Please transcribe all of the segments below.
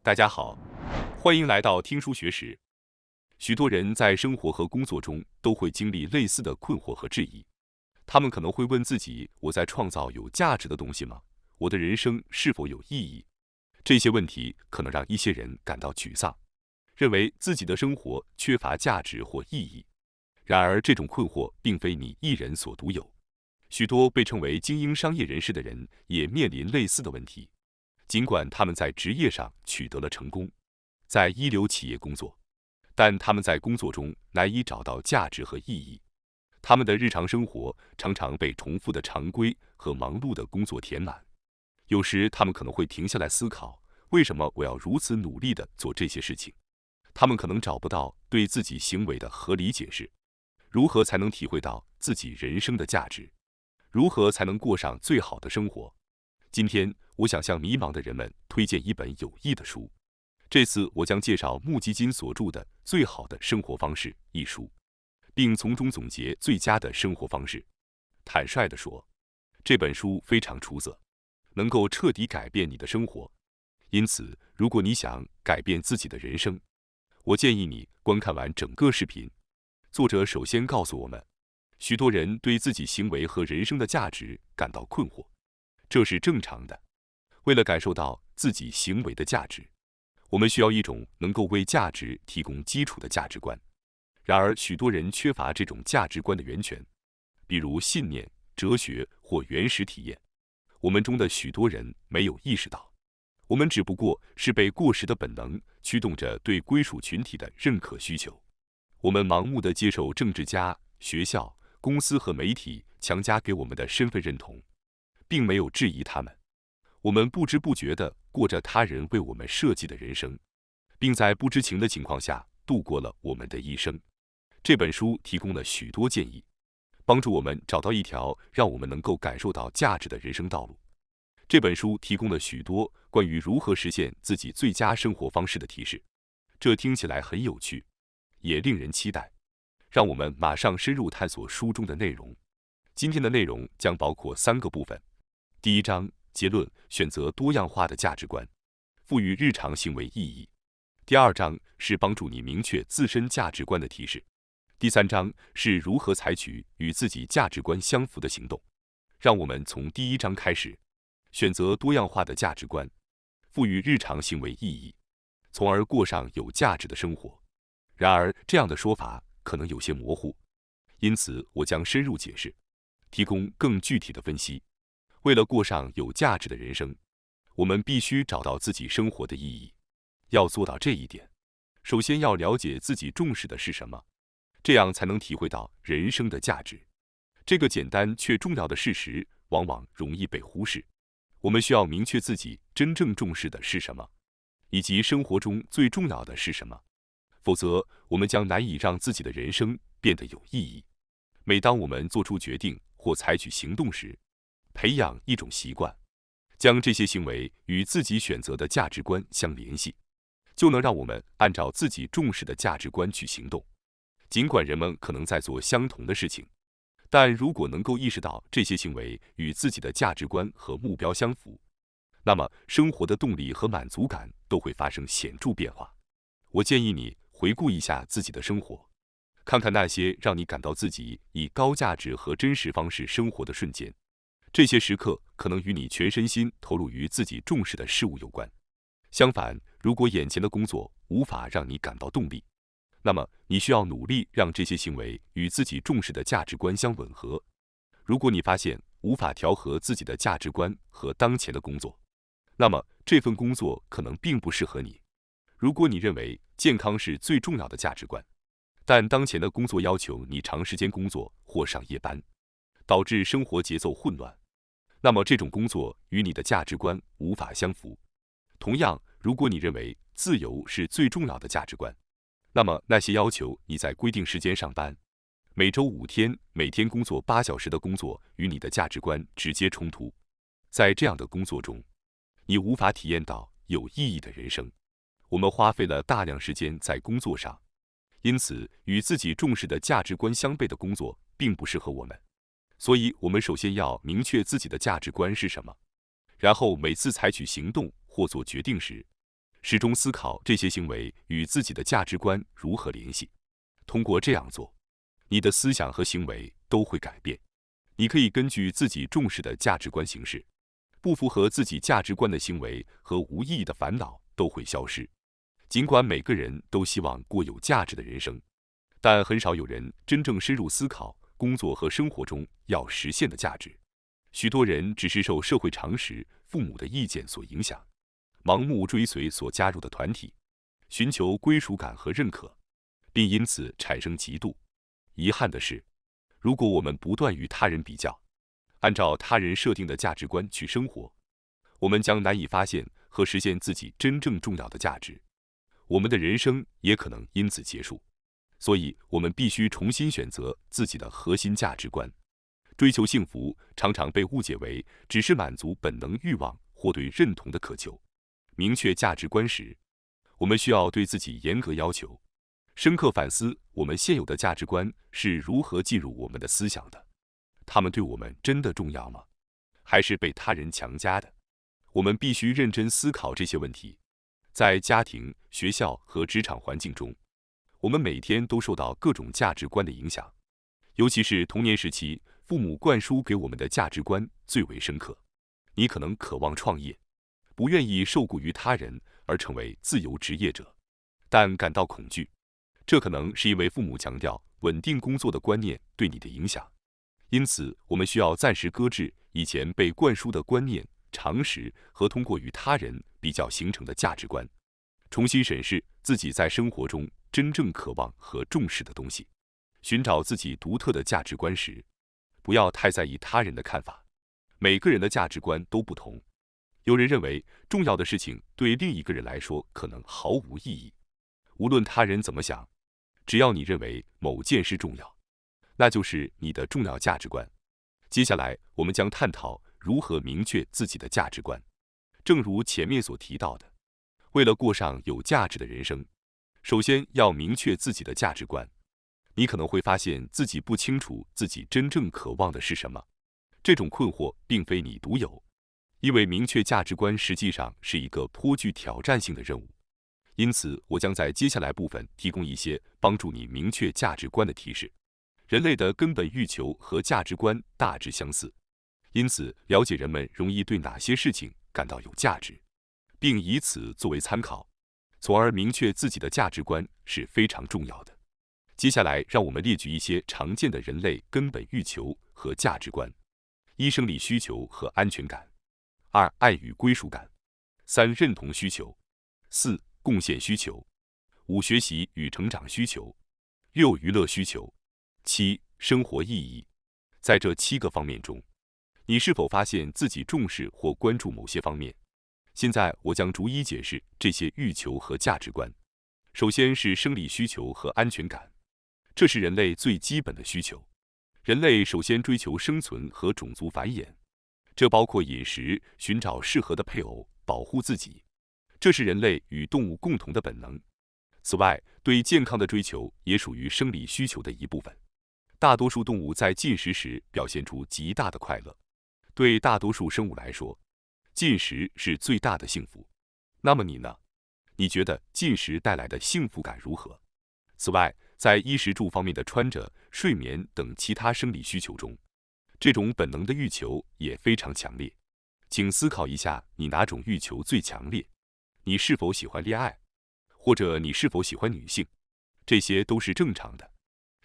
大家好，欢迎来到听书学史。许多人在生活和工作中都会经历类似的困惑和质疑，他们可能会问自己：我在创造有价值的东西吗？我的人生是否有意义？这些问题可能让一些人感到沮丧，认为自己的生活缺乏价值或意义。然而，这种困惑并非你一人所独有，许多被称为精英商业人士的人也面临类似的问题。尽管他们在职业上取得了成功，在一流企业工作，但他们在工作中难以找到价值和意义。他们的日常生活常常被重复的常规和忙碌的工作填满。有时他们可能会停下来思考，为什么我要如此努力地做这些事情？他们可能找不到对自己行为的合理解释。如何才能体会到自己人生的价值？如何才能过上最好的生活？今天，我想向迷茫的人们推荐一本有益的书。这次我将介绍穆基金所著的《最好的生活方式》一书，并从中总结最佳的生活方式。坦率地说，这本书非常出色，能够彻底改变你的生活。因此，如果你想改变自己的人生，我建议你观看完整个视频。作者首先告诉我们，许多人对自己行为和人生的价值感到困惑。这是正常的。为了感受到自己行为的价值，我们需要一种能够为价值提供基础的价值观。然而，许多人缺乏这种价值观的源泉，比如信念、哲学或原始体验。我们中的许多人没有意识到，我们只不过是被过时的本能驱动着对归属群体的认可需求。我们盲目地接受政治家、学校、公司和媒体强加给我们的身份认同，并没有质疑他们。我们不知不觉地过着他人为我们设计的人生，并在不知情的情况下度过了我们的一生。这本书提供了许多建议，帮助我们找到一条让我们能够感受到价值的人生道路。这本书提供了许多关于如何实现自己最佳生活方式的提示，这听起来很有趣，也令人期待。让我们马上深入探索书中的内容。今天的内容将包括3个部分。第一章结论：选择多样化的价值观，赋予日常行为意义。第2章是帮助你明确自身价值观的提示。第3章是如何采取与自己价值观相符的行动。让我们从第1章开始，选择多样化的价值观，赋予日常行为意义，从而过上有价值的生活。然而，这样的说法可能有些模糊，因此我将深入解释，提供更具体的分析。为了过上有价值的人生，我们必须找到自己生活的意义。要做到这一点，首先要了解自己重视的是什么，这样才能体会到人生的价值。这个简单却重要的事实往往容易被忽视。我们需要明确自己真正重视的是什么，以及生活中最重要的是什么，否则我们将难以让自己的人生变得有意义。每当我们做出决定或采取行动时，培养一种习惯，将这些行为与自己选择的价值观相联系，就能让我们按照自己重视的价值观去行动。尽管人们可能在做相同的事情，但如果能够意识到这些行为与自己的价值观和目标相符，那么生活的动力和满足感都会发生显著变化。我建议你回顾一下自己的生活，看看那些让你感到自己以高价值和真实方式生活的瞬间。这些时刻可能与你全身心投入于自己重视的事物有关。相反，如果眼前的工作无法让你感到动力，那么你需要努力让这些行为与自己重视的价值观相吻合。如果你发现无法调和自己的价值观和当前的工作，那么这份工作可能并不适合你。如果你认为健康是最重要的价值观，但当前的工作要求你长时间工作或上夜班，导致生活节奏混乱，那么这种工作与你的价值观无法相符。同样，如果你认为自由是最重要的价值观，那么那些要求你在规定时间上班，每周5天，每天工作8小时的工作与你的价值观直接冲突。在这样的工作中，你无法体验到有意义的人生。我们花费了大量时间在工作上，因此与自己重视的价值观相悖的工作并不适合我们。所以，我们首先要明确自己的价值观是什么，然后每次采取行动或做决定时，始终思考这些行为与自己的价值观如何联系。通过这样做，你的思想和行为都会改变。你可以根据自己重视的价值观行事，不符合自己价值观的行为和无意义的烦恼都会消失。尽管每个人都希望过有价值的人生，但很少有人真正深入思考工作和生活中要实现的价值。许多人只是受社会常识、父母的意见所影响，盲目追随所加入的团体，寻求归属感和认可，并因此产生嫉妒。遗憾的是，如果我们不断与他人比较，按照他人设定的价值观去生活，我们将难以发现和实现自己真正重要的价值，我们的人生也可能因此结束。所以，我们必须重新选择自己的核心价值观。追求幸福常常被误解为只是满足本能欲望或对认同的渴求。明确价值观时，我们需要对自己严格要求，深刻反思我们现有的价值观是如何进入我们的思想的。他们对我们真的重要吗？还是被他人强加的？我们必须认真思考这些问题。在家庭、学校和职场环境中，我们每天都受到各种价值观的影响，尤其是童年时期，父母灌输给我们的价值观最为深刻。你可能渴望创业，不愿意受雇于他人而成为自由职业者，但感到恐惧，这可能是因为父母强调稳定工作的观念对你的影响。因此，我们需要暂时搁置以前被灌输的观念、常识和通过与他人比较形成的价值观，重新审视自己在生活中真正渴望和重视的东西。寻找自己独特的价值观时，不要太在意他人的看法。每个人的价值观都不同，有人认为重要的事情对另一个人来说可能毫无意义。无论他人怎么想，只要你认为某件事重要，那就是你的重要价值观。接下来，我们将探讨如何明确自己的价值观。正如前面所提到的，为了过上有价值的人生，首先要明确自己的价值观。你可能会发现自己不清楚自己真正渴望的是什么。这种困惑并非你独有，因为明确价值观实际上是一个颇具挑战性的任务。因此，我将在接下来部分提供一些帮助你明确价值观的提示。人类的根本欲求和价值观大致相似，因此了解人们容易对哪些事情感到有价值，并以此作为参考，从而明确自己的价值观是非常重要的。接下来，让我们列举一些常见的人类根本欲求和价值观：一、生理需求和安全感；二、爱与归属感；三、认同需求；四、贡献需求；五、学习与成长需求；六、娱乐需求；七、生活意义。在这7个方面中，你是否发现自己重视或关注某些方面？现在我将逐一解释这些欲求和价值观。首先是生理需求和安全感，这是人类最基本的需求。人类首先追求生存和种族繁衍，这包括饮食、寻找适合的配偶、保护自己，这是人类与动物共同的本能。此外，对健康的追求也属于生理需求的一部分。大多数动物在进食时表现出极大的快乐，对大多数生物来说，进食是最大的幸福。那么你呢？你觉得进食带来的幸福感如何？此外，在衣食住方面的穿着、睡眠等其他生理需求中，这种本能的欲求也非常强烈。请思考一下，你哪种欲求最强烈？你是否喜欢恋爱？或者你是否喜欢女性？这些都是正常的。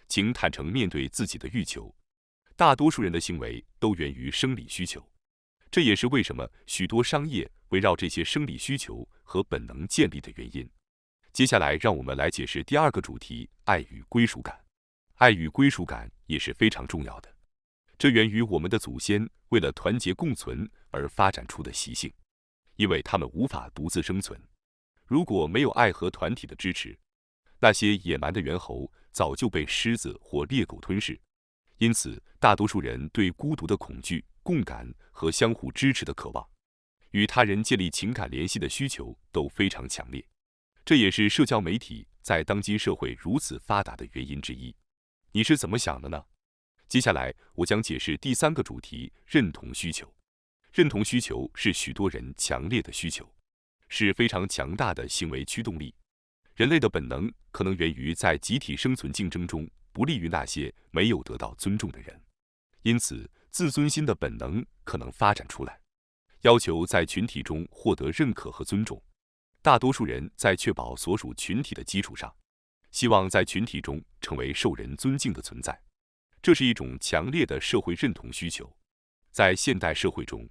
请坦诚面对自己的欲求。大多数人的行为都源于生理需求，这也是为什么许多商业围绕这些生理需求和本能建立的原因。接下来，让我们来解释第2个主题：爱与归属感。爱与归属感也是非常重要的，这源于我们的祖先为了团结共存而发展出的习性，因为他们无法独自生存。如果没有爱和团体的支持，那些野蛮的猿猴早就被狮子或猎狗吞噬。因此，大多数人对孤独的恐惧、共感和相互支持的渴望，与他人建立情感联系的需求都非常强烈。这也是社交媒体在当今社会如此发达的原因之一。你是怎么想的呢？接下来，我将解释第3个主题：认同需求。认同需求是许多人强烈的需求，是非常强大的行为驱动力。人类的本能可能源于在集体生存竞争中不利于那些没有得到尊重的人，因此自尊心的本能可能发展出来，要求在群体中获得认可和尊重。大多数人在确保所属群体的基础上，希望在群体中成为受人尊敬的存在，这是一种强烈的社会认同需求。在现代社会中，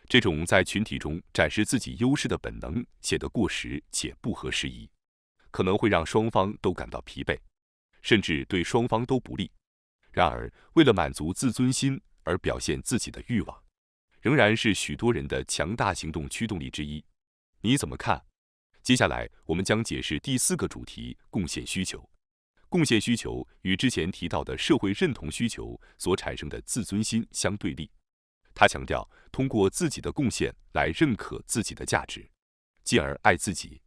这种在群体中展示自己优势的本能显得过时且不合时宜，可能会让双方都感到疲惫，甚至对双方都不利。然而，为了满足自尊心而表现自己的欲望，仍然是许多人的强大行动驱动力之一。你怎么看？接下来，我们将解释第4个主题——贡献需求。贡献需求与之前提到的社会认同需求所产生的自尊心相对立。他强调通过自己的贡献来认可自己的价值，进而爱自己，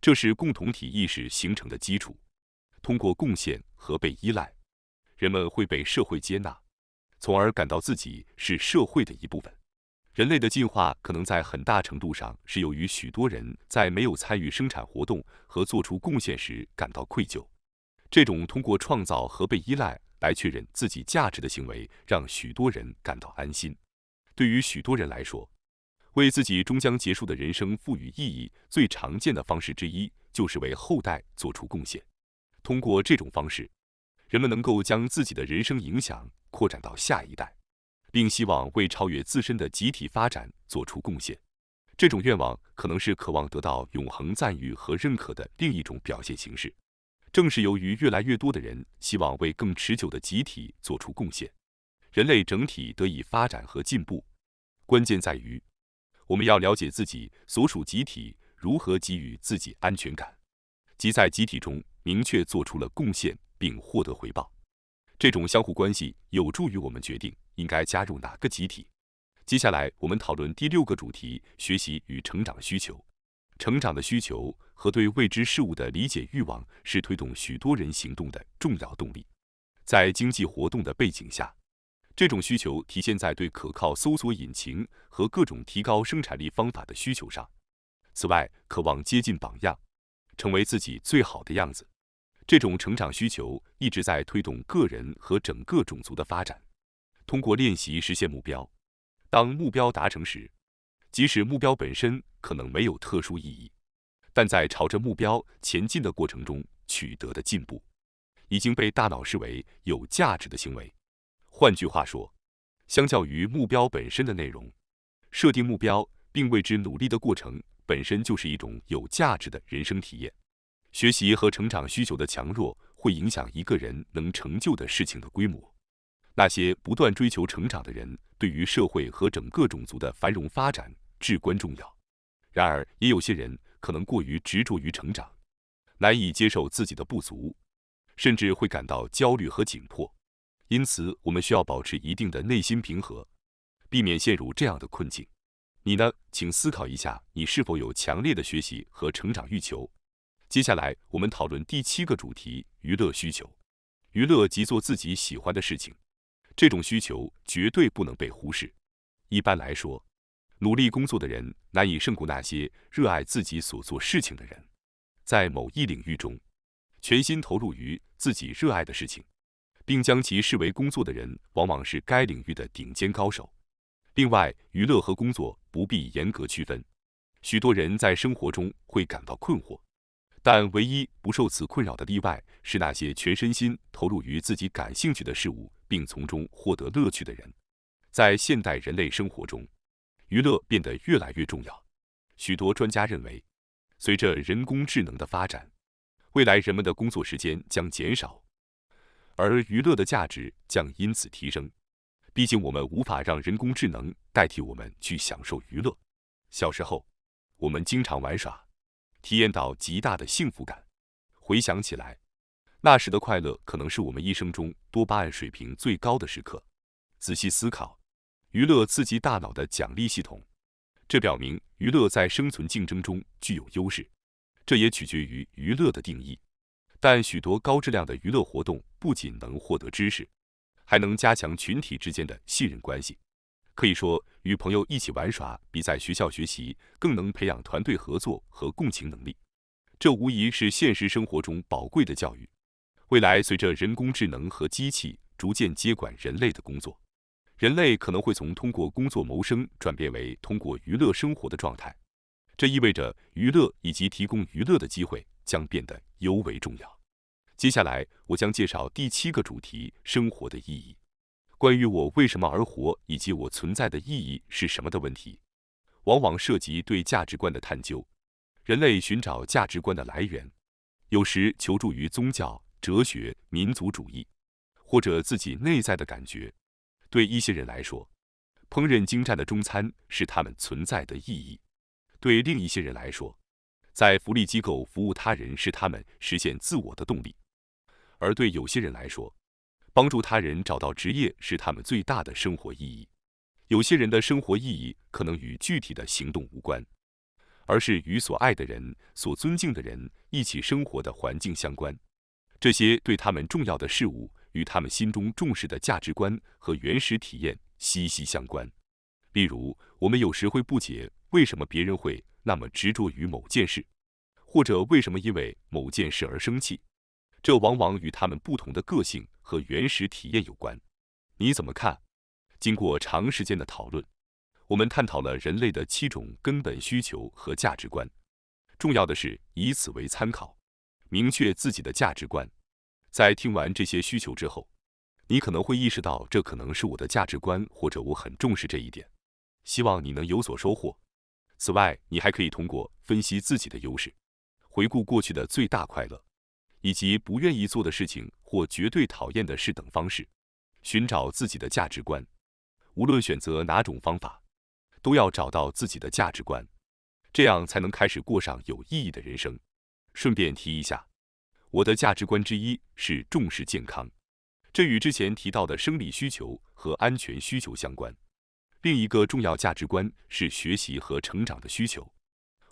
这是共同体意识形成的基础。通过贡献和被依赖，人们会被社会接纳，从而感到自己是社会的一部分。人类的进化可能在很大程度上是由于许多人在没有参与生产活动和做出贡献时感到愧疚。这种通过创造和被依赖来确认自己价值的行为，让许多人感到安心。对于许多人来说，为自己终将结束的人生赋予意义，最常见的方式之一就是为后代做出贡献。通过这种方式，人们能够将自己的人生影响扩展到下一代，并希望为超越自身的集体发展做出贡献。这种愿望可能是渴望得到永恒赞誉和认可的另一种表现形式。正是由于越来越多的人希望为更持久的集体做出贡献，人类整体得以发展和进步。关键在于，我们要了解自己所属集体如何给予自己安全感，即在集体中明确做出了贡献并获得回报。这种相互关系有助于我们决定应该加入哪个集体。接下来，我们讨论第6个主题：学习与成长需求。成长的需求和对未知事物的理解欲望是推动许多人行动的重要动力。在经济活动的背景下，这种需求体现在对可靠搜索引擎和各种提高生产力方法的需求上。此外，渴望接近榜样，成为自己最好的样子。这种成长需求一直在推动个人和整个种族的发展。通过练习实现目标，当目标达成时，即使目标本身可能没有特殊意义，但在朝着目标前进的过程中取得的进步，已经被大脑视为有价值的行为。换句话说，相较于目标本身的内容，设定目标并为之努力的过程本身就是一种有价值的人生体验。学习和成长需求的强弱会影响一个人能成就的事情的规模。那些不断追求成长的人，对于社会和整个种族的繁荣发展至关重要。然而，也有些人可能过于执着于成长，难以接受自己的不足，甚至会感到焦虑和紧迫。因此，我们需要保持一定的内心平和，避免陷入这样的困境。你呢？请思考一下，你是否有强烈的学习和成长欲求？接下来，我们讨论第7个主题：娱乐需求。娱乐即做自己喜欢的事情，这种需求绝对不能被忽视。一般来说，努力工作的人难以胜过那些热爱自己所做事情的人。在某一领域中，全心投入于自己热爱的事情，并将其视为工作的人，往往是该领域的顶尖高手。另外，娱乐和工作不必严格区分。许多人在生活中会感到困惑，但唯一不受此困扰的例外是那些全身心投入于自己感兴趣的事物，并从中获得乐趣的人。在现代人类生活中，娱乐变得越来越重要。许多专家认为，随着人工智能的发展，未来人们的工作时间将减少，而娱乐的价值将因此提升。毕竟，我们无法让人工智能代替我们去享受娱乐。小时候，我们经常玩耍，体验到极大的幸福感。回想起来，那时的快乐可能是我们一生中多巴胺水平最高的时刻。仔细思考，娱乐刺激大脑的奖励系统，这表明娱乐在生存竞争中具有优势。这也取决于娱乐的定义。但许多高质量的娱乐活动不仅能获得知识，还能加强群体之间的信任关系。可以说，与朋友一起玩耍比在学校学习更能培养团队合作和共情能力。这无疑是现实生活中宝贵的教育。未来随着人工智能和机器逐渐接管人类的工作，人类可能会从通过工作谋生转变为通过娱乐生活的状态。这意味着娱乐以及提供娱乐的机会将变得尤为重要。接下来，我将介绍第7个主题：生活的意义。关于我为什么而活以及我存在的意义是什么的问题，往往涉及对价值观的探究。人类寻找价值观的来源，有时求助于宗教、哲学、民族主义，或者自己内在的感觉。对一些人来说，烹饪精湛的中餐是他们存在的意义；对另一些人来说，在福利机构服务他人是他们实现自我的动力；而对有些人来说，帮助他人找到职业是他们最大的生活意义。有些人的生活意义可能与具体的行动无关，而是与所爱的人、所尊敬的人一起生活的环境相关。这些对他们重要的事物与他们心中重视的价值观和原始体验息息相关。例如，我们有时会不解为什么别人会那么执着于某件事，或者为什么因为某件事而生气。这往往与他们不同的个性和原始体验有关。你怎么看？经过长时间的讨论，我们探讨了人类的7种根本需求和价值观。重要的是以此为参考，明确自己的价值观。在听完这些需求之后，你可能会意识到这可能是我的价值观，或者我很重视这一点。希望你能有所收获。此外，你还可以通过分析自己的优势，回顾过去的最大快乐，以及不愿意做的事情或绝对讨厌的事等方式，寻找自己的价值观。无论选择哪种方法，都要找到自己的价值观，这样才能开始过上有意义的人生。顺便提一下，我的价值观之一是重视健康，这与之前提到的生理需求和安全需求相关。另一个重要价值观是学习和成长的需求。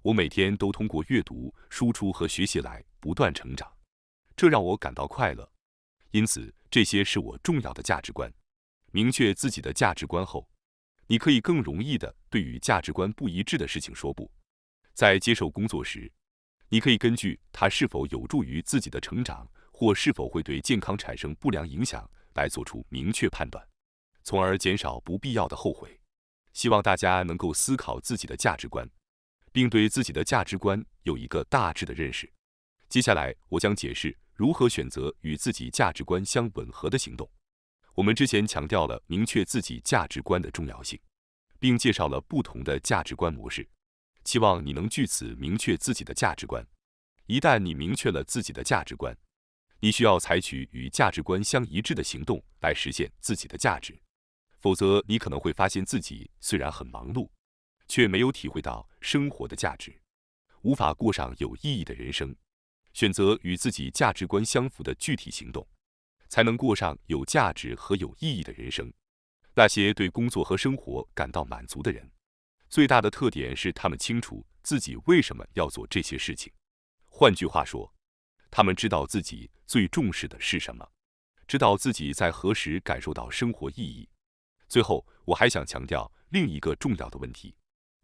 我每天都通过阅读、输出和学习来不断成长，这让我感到快乐。因此，这些是我重要的价值观。明确自己的价值观后，你可以更容易地对与价值观不一致的事情说不。在接受工作时，你可以根据它是否有助于自己的成长，或是否会对健康产生不良影响来做出明确判断，从而减少不必要的后悔。希望大家能够思考自己的价值观，并对自己的价值观有一个大致的认识。接下来，我将解释如何选择与自己价值观相吻合的行动。我们之前强调了明确自己价值观的重要性，并介绍了不同的价值观模式。期望你能据此明确自己的价值观。一旦你明确了自己的价值观，你需要采取与价值观相一致的行动来实现自己的价值。否则，你可能会发现自己虽然很忙碌，却没有体会到生活的价值，无法过上有意义的人生。选择与自己价值观相符的具体行动，才能过上有价值和有意义的人生。那些对工作和生活感到满足的人，最大的特点是他们清楚自己为什么要做这些事情。换句话说，他们知道自己最重视的是什么，知道自己在何时感受到生活意义。最后，我还想强调另一个重要的问题，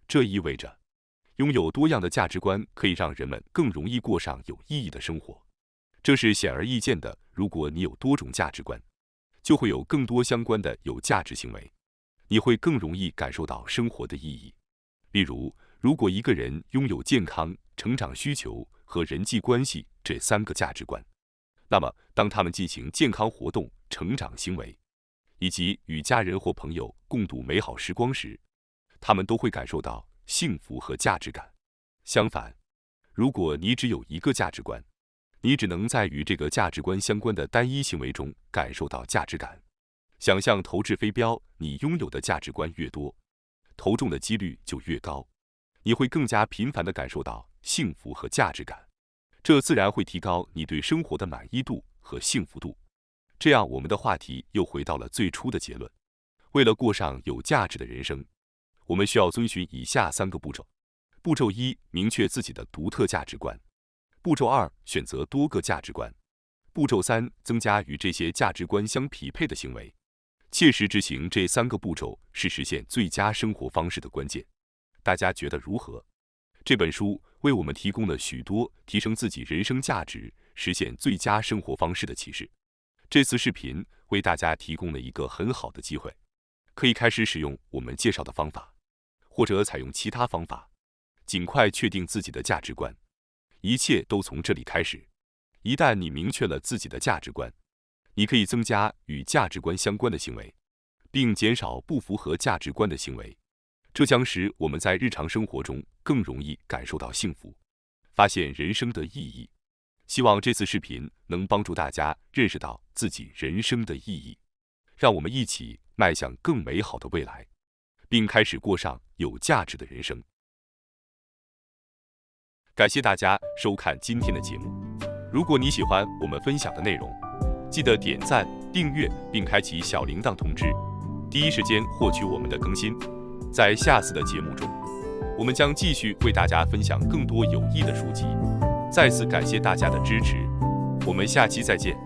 这意味着拥有多样的价值观可以让人们更容易过上有意义的生活。这是显而易见的，如果你有多种价值观，就会有更多相关的有价值行为，你会更容易感受到生活的意义。例如，如果一个人拥有健康、成长需求和人际关系这3个价值观，那么当他们进行健康活动、成长行为，以及与家人或朋友共度美好时光时，他们都会感受到幸福和价值感。相反，如果你只有一个价值观，你只能在与这个价值观相关的单一行为中感受到价值感。想象投掷飞镖，你拥有的价值观越多，投中的几率就越高，你会更加频繁地感受到幸福和价值感，这自然会提高你对生活的满意度和幸福度。这样，我们的话题又回到了最初的结论。为了过上有价值的人生，我们需要遵循以下3个步骤。步骤1：明确自己的独特价值观。步骤2：选择多个价值观。步骤3：增加与这些价值观相匹配的行为。切实执行这3个步骤是实现最佳生活方式的关键。大家觉得如何？这本书为我们提供了许多提升自己人生价值、实现最佳生活方式的启示。这次视频为大家提供了一个很好的机会，可以开始使用我们介绍的方法，或者采用其他方法，尽快确定自己的价值观。一切都从这里开始。一旦你明确了自己的价值观，你可以增加与价值观相关的行为，并减少不符合价值观的行为。这将使我们在日常生活中更容易感受到幸福，发现人生的意义。希望这次视频能帮助大家认识到自己人生的意义，让我们一起迈向更美好的未来，并开始过上有价值的人生。感谢大家收看今天的节目。如果你喜欢我们分享的内容，记得点赞、订阅并开启小铃铛通知，第一时间获取我们的更新。在下次的节目中，我们将继续为大家分享更多有益的书籍。再次感谢大家的支持，我们下期再见。